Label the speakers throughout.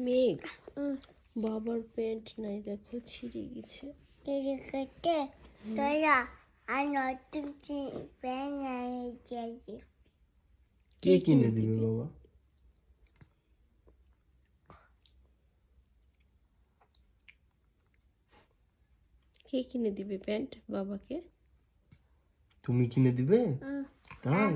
Speaker 1: মেঘ বাবার প্যান্ট নাই, দেখো ছিঁড়ে গেছে।
Speaker 2: কে কিনে দিবে বাবা?
Speaker 1: কে কিনে দিবে প্যান্ট বাবাকে?
Speaker 2: তুমি কিনে দিবে? তাই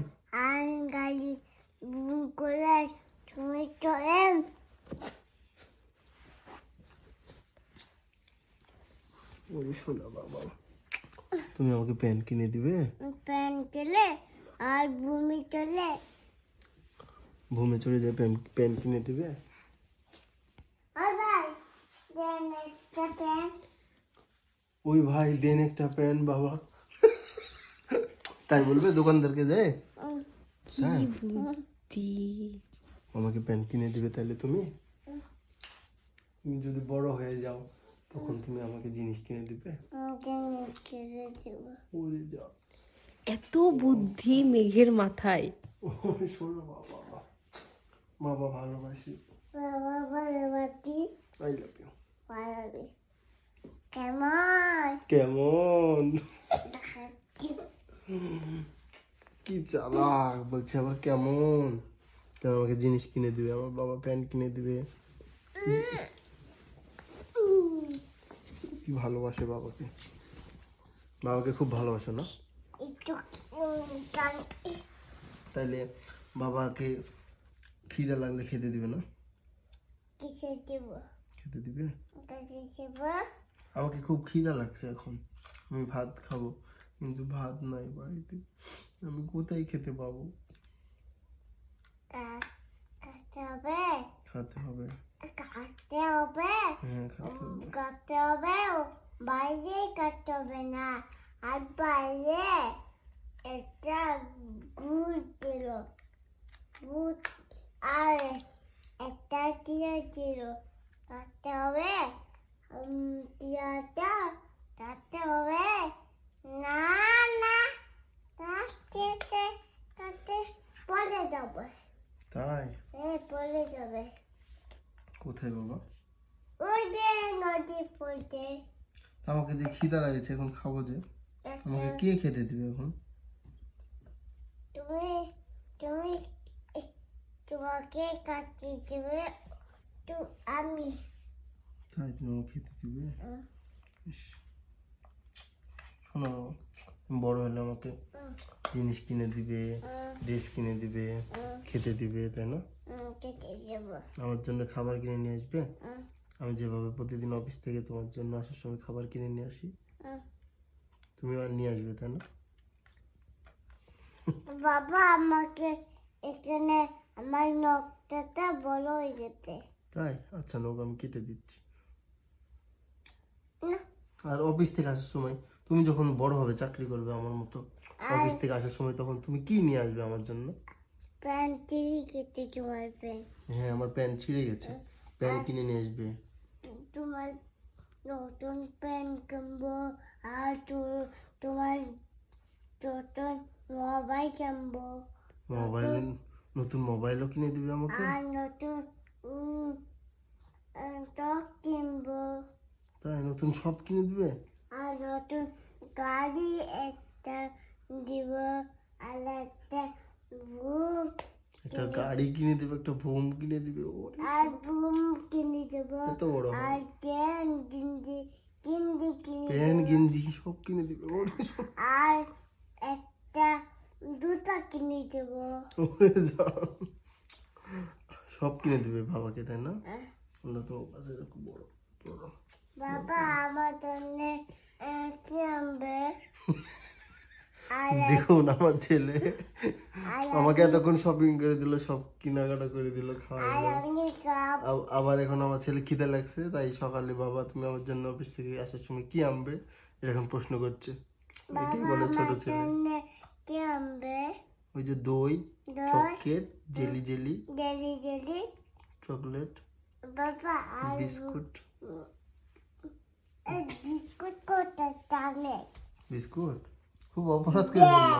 Speaker 2: ওরে শোনা বাবা, তুমি আমাকে প্যান্ট কিনে দিবে?
Speaker 3: প্যান্ট চলে আর ভূমি চলে।
Speaker 2: ভূমে চড়ে যায় প্যান্ট কিনে দিবে? ওই ভাই দেন একটা প্যান্ট বাবা, তাই বলবে দোকানদারকে যায়?
Speaker 1: কি বুদ্ধি!
Speaker 2: আমাকে প্যান্ট কিনে দিবে তাহলে তুমি? তুমি যদি বড় হয়ে যাও তখন তুমি আমাকে জিনিস কিনে দিবে? ওরে যা,
Speaker 1: এত বুদ্ধি মেঘের মাথায়।
Speaker 2: ওরে শোনো বাবা, বাবা ভালোবাসি। I love you. কেমন কি চালাক বলছে আবার কেমন। কেন আমাকে জিনিস কিনে দিবে, আমার বাবা প্যান্ট কিনে দিবে। কি ভালোবাসে বাবাকে, বাবাকে খুব ভালোবাসে না? তাইলে বাবাকে খিদে লাগলে খেতে দিবে না? খেতে দিবে? আমাকে খুব খিদা লাগছে এখন, আমি ভাত খাবো, কিন্তু ভাত নাই বাড়িতে, আমি কোথায় খেতে পাবো? খাতে হবে। হ্যাঁ
Speaker 3: কাটতে হবে, বাইরে কাটতে হবে না। আর বাইরে একটা গুড় দিল, গুড় আর একটা টিয়া দিল, কাটতে হবে। টিয়াটা কাটতে হবে না, না কাটতে কাটতে পড়ে যাবে।
Speaker 2: তাই?
Speaker 3: পড়ে যাবে।
Speaker 2: কোথায় বাবা?
Speaker 3: ওই যে নদী পড়তে।
Speaker 2: আমাকে যে খিদা লাগছে এখন খাবো যে, আমাকে কে খেতে দিবে এখন?
Speaker 3: তুমি তুমি তোমাকে কাটতে দেবে তো আমি।
Speaker 2: তাই তুমি আমাকে খেতে দিবে? ইস, শোনো, বড় হলে আমাকে জিনিস কিনে দিবে, ড্রেস কিনে দিবে, খেতে দিবে, তাই না? আমার জন্য খাবার কিনে নিয়ে আসবে? আমি যেভাবে প্রতিদিন অফিস থেকে তোমার জন্য আসার সময় খাবার কিনে নিয়ে আসি, তুমি আর নিয়ে আসবে, তাই না?
Speaker 3: বাবা আমাকে এখানে আমার নখটা বড় হয়ে গেছে।
Speaker 2: তাই? আচ্ছা নখ আমি কেটে দিচ্ছি। আর অফিস থেকে আসার সময় তুমি যখন বড় হবে, চাকরি করবে আমার মতো, অফিস থেকে আসার সময় তখন তুমি কি নিয়ে আসবে আমার জন্য?
Speaker 3: প্যান্ট ছিঁড়ে গেছে তোমার প্যান্ট।
Speaker 2: হ্যাঁ আমার প্যান্ট ছিঁড়ে গেছে, প্যান্ট কিনে নিয়ে আসবে।
Speaker 3: তোমার নতুন প্যান্ট কিনবো, আর তোমার নতুন মোবাইল কিনবো।
Speaker 2: মোবাইল, নতুন মোবাইলও কিনে দিবে আমাকে?
Speaker 3: আর নতুন টপ কিনবো।
Speaker 2: তাই? নতুন সব কিনে দিবে?
Speaker 3: আর নতুন গাড়ি একটা দিব, আর একটা বুম,
Speaker 2: একটা গাড়ি কিনে দিবে, একটা বুম কিনে দিবে।
Speaker 3: আর বুম কিনে দেবো,
Speaker 2: এত বড় হয়।
Speaker 3: আর প্যান্ট গেঞ্জি
Speaker 2: প্যান্ট গেঞ্জি সব কিনে দিবে।
Speaker 3: আর একটা জুতা কিনে দেবো।
Speaker 2: সব কিনে দিবে বাবাকে, তাই না? আল্লাহ তোমার কাছে খুব বড় বড়।
Speaker 3: বাবা আমার জন্য কি আনবে?
Speaker 2: দেখুন আমার ছেলে আমাকে এতক্ষণ শপিং করে দিল, সব কেনাকাটা করে দিল, খাওয়াইলো। আবার এখন আমার ছেলে খিদে লাগছে, তাই সকালে বাবা তুমি আমার জন্য অফিস থেকে আসার সময় কি আনবে এরকম প্রশ্ন করছে। এটাই বলে ছোট ছেলে।
Speaker 3: কি আনবে?
Speaker 2: ওই যে দই, চকলেট, জেলি জেলি, চকলেট,
Speaker 3: বাবা আর
Speaker 2: বিস্কুট।
Speaker 3: বিস্কুট কোথায়?
Speaker 2: বিস্কুট? খুব অপরাধ করে বললাম।